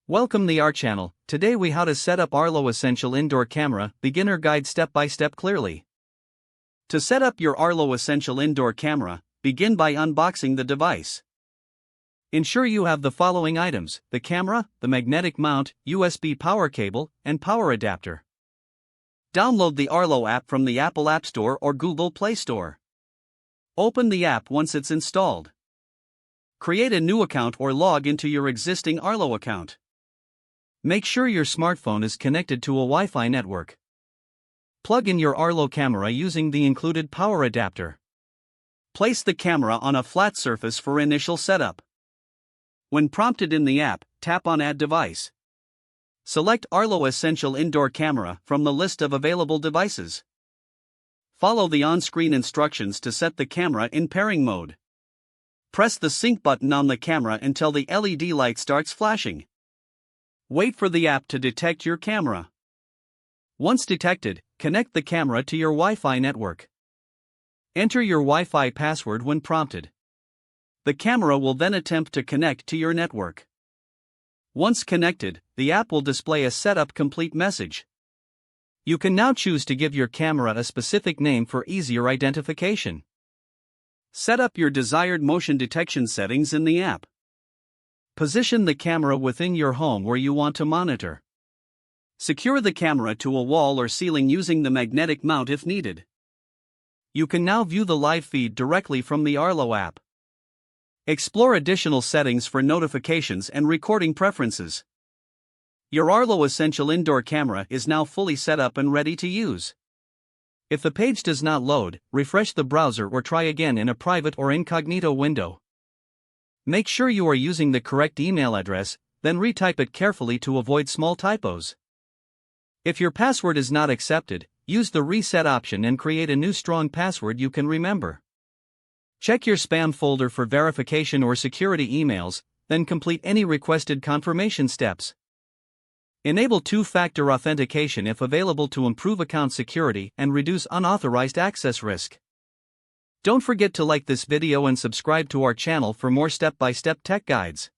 Welcome the our channel. Today we how to set up Arlo Essential Indoor Camera, beginner guide step by step clearly. To set up your Arlo Essential Indoor Camera, begin by unboxing the device. Ensure you have the following items: the camera, the magnetic mount, USB power cable, and power adapter. Download the Arlo app from the Apple App Store or Google Play Store. Open the app once it's installed. Create a new account or log into your existing Arlo account. Make sure your smartphone is connected to a Wi-Fi network. Plug in your Arlo camera using the included power adapter. Place the camera on a flat surface for initial setup. When prompted in the app, tap on Add Device. Select Arlo Essential Indoor Camera from the list of available devices. Follow the on-screen instructions to set the camera in pairing mode. Press the sync button on the camera until the LED light starts flashing. Wait for the app to detect your camera. Once detected, connect the camera to your Wi-Fi network. Enter your Wi-Fi password when prompted. The camera will then attempt to connect to your network. Once connected, the app will display a setup complete message. You can now choose to give your camera a specific name for easier identification. Set up your desired motion detection settings in the app. Position the camera within your home where you want to monitor. Secure the camera to a wall or ceiling using the magnetic mount if needed. You can now view the live feed directly from the Arlo app. Explore additional settings for notifications and recording preferences. Your Arlo Essential Indoor Camera is now fully set up and ready to use. If the page does not load, refresh the browser or try again in a private or incognito window. Make sure you are using the correct email address, then retype it carefully to avoid small typos. If your password is not accepted, use the reset option and create a new strong password you can remember. Check your spam folder for verification or security emails, then complete any requested confirmation steps. Enable two-factor authentication if available to improve account security and reduce unauthorized access risk. Don't forget to like this video and subscribe to our channel for more step-by-step tech guides.